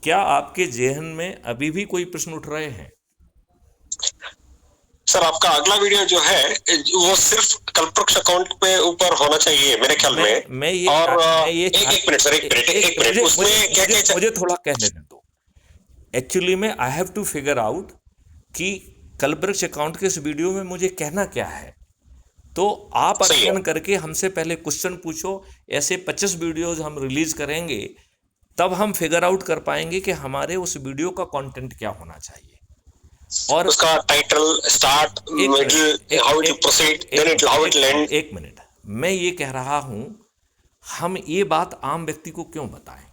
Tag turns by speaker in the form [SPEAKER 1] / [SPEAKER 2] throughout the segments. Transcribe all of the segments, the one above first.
[SPEAKER 1] क्या आपके जेहन में अभी भी कोई प्रश्न उठ रहे हैं?
[SPEAKER 2] सर आपका अगला वीडियो जो है वो सिर्फ कल्पवृक्ष अकाउंट पे ऊपर होना चाहिए मेरे ख्याल
[SPEAKER 1] मैं
[SPEAKER 2] में।
[SPEAKER 1] मैं ये
[SPEAKER 2] और
[SPEAKER 1] मैं ये
[SPEAKER 2] एक एक मिनट सर, एक मिनट,
[SPEAKER 1] एक
[SPEAKER 2] एक मिनट,
[SPEAKER 1] मुझे
[SPEAKER 2] उसमें
[SPEAKER 1] मुझे
[SPEAKER 2] क्या
[SPEAKER 1] मुझे
[SPEAKER 2] क्या।
[SPEAKER 1] मुझे थोड़ा कहने दो। एक्चुअली में I have to figure out कि कल्पवृक्ष अकाउंट के इस वीडियो में मुझे कहना क्या है। तो आप
[SPEAKER 2] सही है।
[SPEAKER 1] अध्ययन करके हमसे पहले क्वेश्चन पूछो। ऐसे 25 वीडियोज हम रिलीज करेंगे, तब हम फिगर आउट कर पाएंगे कि हमारे उस वीडियो का कंटेंट क्या होना चाहिए। और
[SPEAKER 2] उसका टाइटल, स्टार्ट,
[SPEAKER 1] एक मिनट,
[SPEAKER 2] मिडिल,
[SPEAKER 1] एक
[SPEAKER 2] हाउ इट
[SPEAKER 1] एक
[SPEAKER 2] प्रोसीड, देन
[SPEAKER 1] एक
[SPEAKER 2] इट
[SPEAKER 1] मिनट,
[SPEAKER 2] हाउ इट
[SPEAKER 1] एक मिनट,
[SPEAKER 2] लैंड।
[SPEAKER 1] एक मिनट। मैं ये कह रहा हूं, हम ये बात आम व्यक्ति को क्यों बताएं?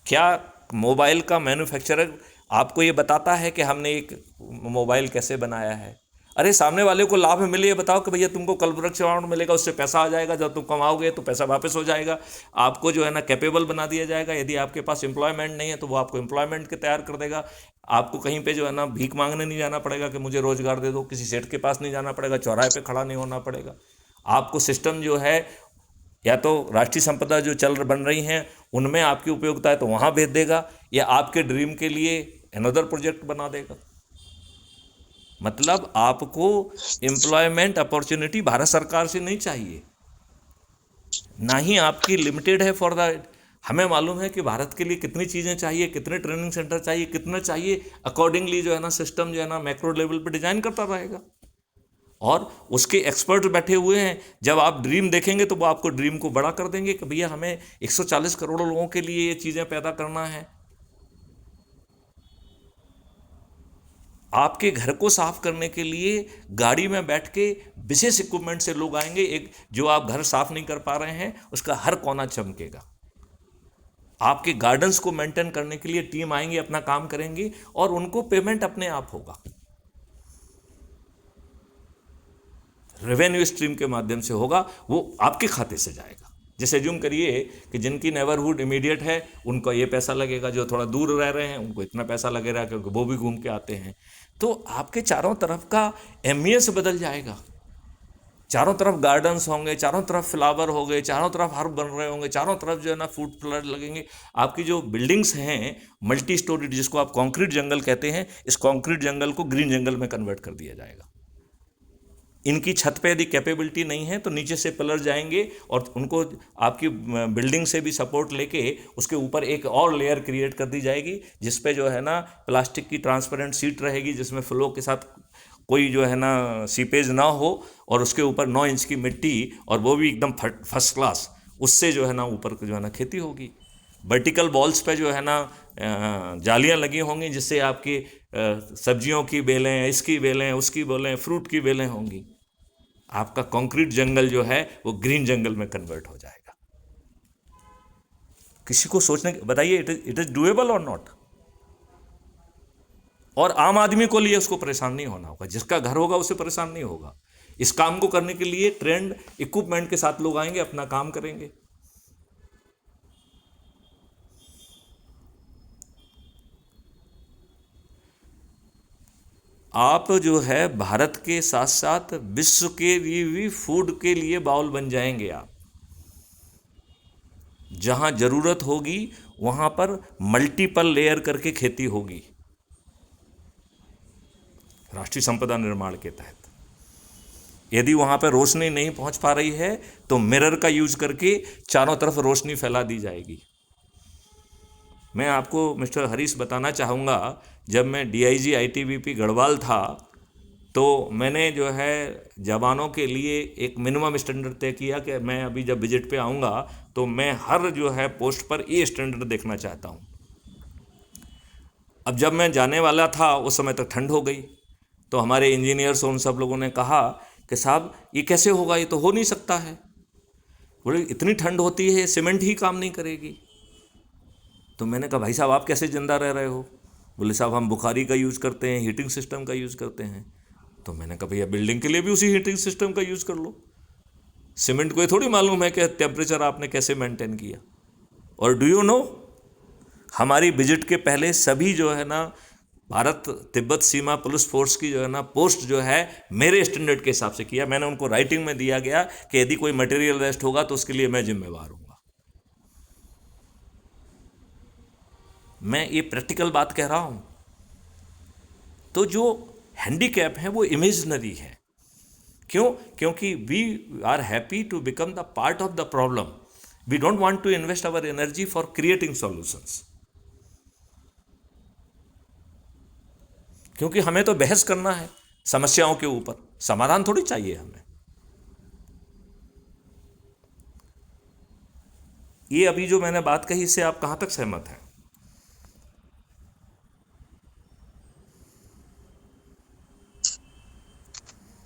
[SPEAKER 1] क्या मोबाइल का मैन्युफैक्चरर आपको ये बताता है कि हमने एक मोबाइल कैसे बनाया है? अरे सामने वाले को लाभ मिले, ये बताओ कि भैया तुमको कल्पवृक्ष अमाउंट मिलेगा, उससे पैसा आ जाएगा, जब तुम कमाओगे तो पैसा वापस हो जाएगा। आपको जो है ना कैपेबल बना दिया जाएगा। यदि आपके पास एम्प्लॉयमेंट नहीं है तो वो आपको एम्प्लॉयमेंट के तैयार कर देगा। आपको कहीं पे जो है ना भीख मांगने नहीं जाना पड़ेगा कि मुझे रोजगार दे दो, किसी सेठ के पास नहीं जाना पड़ेगा, चौराहे पे खड़ा नहीं होना पड़ेगा। आपको सिस्टम जो है, या तो राष्ट्रीय संपदा जो चल बन रही हैं उनमें आपकी उपयोगिता है तो वहाँ भेज देगा, या आपके ड्रीम के लिए अनदर प्रोजेक्ट बना देगा। मतलब आपको एम्प्लॉयमेंट अपॉर्चुनिटी भारत सरकार से नहीं चाहिए, ना ही आपकी लिमिटेड है फॉर द। हमें मालूम है कि भारत के लिए कितनी चीज़ें चाहिए, कितने ट्रेनिंग सेंटर चाहिए, कितना चाहिए। अकॉर्डिंगली जो है ना सिस्टम जो है ना मैक्रो लेवल पे डिजाइन करता रहेगा, और उसके एक्सपर्ट बैठे हुए हैं। जब आप ड्रीम देखेंगे तो वो आपको ड्रीम को बड़ा कर देंगे कि भैया हमें 140 करोड़ लोगों के लिए ये चीज़ें पैदा करना है। आपके घर को साफ करने के लिए गाड़ी में बैठ के विशेष इक्विपमेंट से लोग आएंगे। एक जो आप घर साफ नहीं कर पा रहे हैं उसका हर कोना चमकेगा। आपके गार्डन्स को मेंटेन करने के लिए टीम आएंगे, अपना काम करेंगी, और उनको पेमेंट अपने आप होगा, रेवेन्यू स्ट्रीम के माध्यम से होगा, वो आपके खाते से जाएगा। जैसे ज्यूम करिए कि जिनकी नेबरहुड इमीडिएट है उनको ये पैसा लगेगा, जो थोड़ा दूर रह रहे हैं उनको इतना पैसा लगेगा क्योंकि वो भी घूम के आते हैं। तो आपके चारों तरफ का एम्बियंस बदल जाएगा। चारों तरफ गार्डन्स होंगे, चारों तरफ फ्लावर हो गए, चारों तरफ हर्ब बन रहे होंगे, चारों तरफ जो है ना फूड प्लांट लगेंगे। आपकी जो बिल्डिंग्स हैं मल्टी स्टोरीड, जिसको आप कंक्रीट जंगल कहते हैं, इस कंक्रीट जंगल को ग्रीन जंगल में कन्वर्ट कर दिया जाएगा। इनकी छत पे यदि कैपेबिलिटी नहीं है तो नीचे से पिलर जाएंगे और उनको आपकी बिल्डिंग से भी सपोर्ट लेके उसके ऊपर एक और लेयर क्रिएट कर दी जाएगी, जिस पे जो है ना प्लास्टिक की ट्रांसपेरेंट सीट रहेगी, जिसमें फ्लो के साथ कोई जो है ना सीपेज ना हो, और उसके ऊपर 9 इंच की मिट्टी, और वो भी एकदम फर्स्ट क्लास, उससे जो है ना ऊपर जो है ना खेती होगी। वर्टिकल वॉल्स पे जो है ना जालियां लगी होंगी, जिससे आपकी सब्जियों की बेलें, इसकी बेलें, उसकी बेलें, फ्रूट की बेलें होंगी। आपका कंक्रीट जंगल जो है वो ग्रीन जंगल में कन्वर्ट हो जाएगा। किसी को सोचने, बताइए, इट इज डूएबल और नॉट? और आम आदमी को लिए उसको परेशान नहीं होना होगा, जिसका घर होगा उसे परेशान नहीं होगा। इस काम को करने के लिए ट्रेंड इक्विपमेंट के साथ लोग आएंगे, अपना काम करेंगे। आप जो है भारत के साथ साथ विश्व के लिए भी फूड के लिए बाउल बन जाएंगे आप। जहां जरूरत होगी वहां पर मल्टीपल लेयर करके खेती होगी, राष्ट्रीय संपदा निर्माण के तहत। यदि वहां पर रोशनी नहीं पहुंच पा रही है तो मिरर का यूज करके चारों तरफ रोशनी फैला दी जाएगी। मैं आपको मिस्टर हरीश बताना चाहूँगा, जब मैं डीआईजी आईटीबीपी गढ़वाल था तो मैंने जो है जवानों के लिए एक मिनिमम स्टैंडर्ड तय किया कि मैं अभी जब विजिट पे आऊँगा तो मैं हर जो है पोस्ट पर ये स्टैंडर्ड देखना चाहता हूँ। अब जब मैं जाने वाला था उस समय तक ठंड हो गई, तो हमारे इंजीनियर्स उन सब लोगों ने कहा कि साहब ये कैसे होगा, ये तो हो नहीं सकता है। बोले इतनी ठंड होती है सीमेंट ही काम नहीं करेगी। तो मैंने कहा भाई साहब आप कैसे ज़िंदा रह रहे हो? बोले साहब हम बुखारी का यूज़ करते हैं, हीटिंग सिस्टम का यूज़ करते हैं। तो मैंने कहा भैया बिल्डिंग के लिए भी उसी हीटिंग सिस्टम का यूज़ कर लो। सीमेंट को ये थोड़ी मालूम है कि टेम्परेचर आपने कैसे मेंटेन किया। और डू यू नो, हमारी विजिट के पहले सभी जो है ना भारत तिब्बत सीमा पुलिस फोर्स की जो है ना पोस्ट जो है मेरे स्टैंडर्ड के हिसाब से किया। मैंने उनको राइटिंग में दिया गया कि यदि कोई मटेरियल वेस्ट होगा तो उसके लिए मैं जिम्मेवार हूँ। मैं ये प्रैक्टिकल बात कह रहा हूं। तो जो हैंडीकैप है वो इमेजिनरी है। क्यों? क्योंकि we are happy to become the part of the problem. We don't want to invest our energy for creating solutions. क्योंकि हमें तो बहस करना है समस्याओं के ऊपर, समाधान थोड़ी चाहिए हमें। ये अभी जो मैंने बात कही, इससे आप कहां तक सहमत हैं?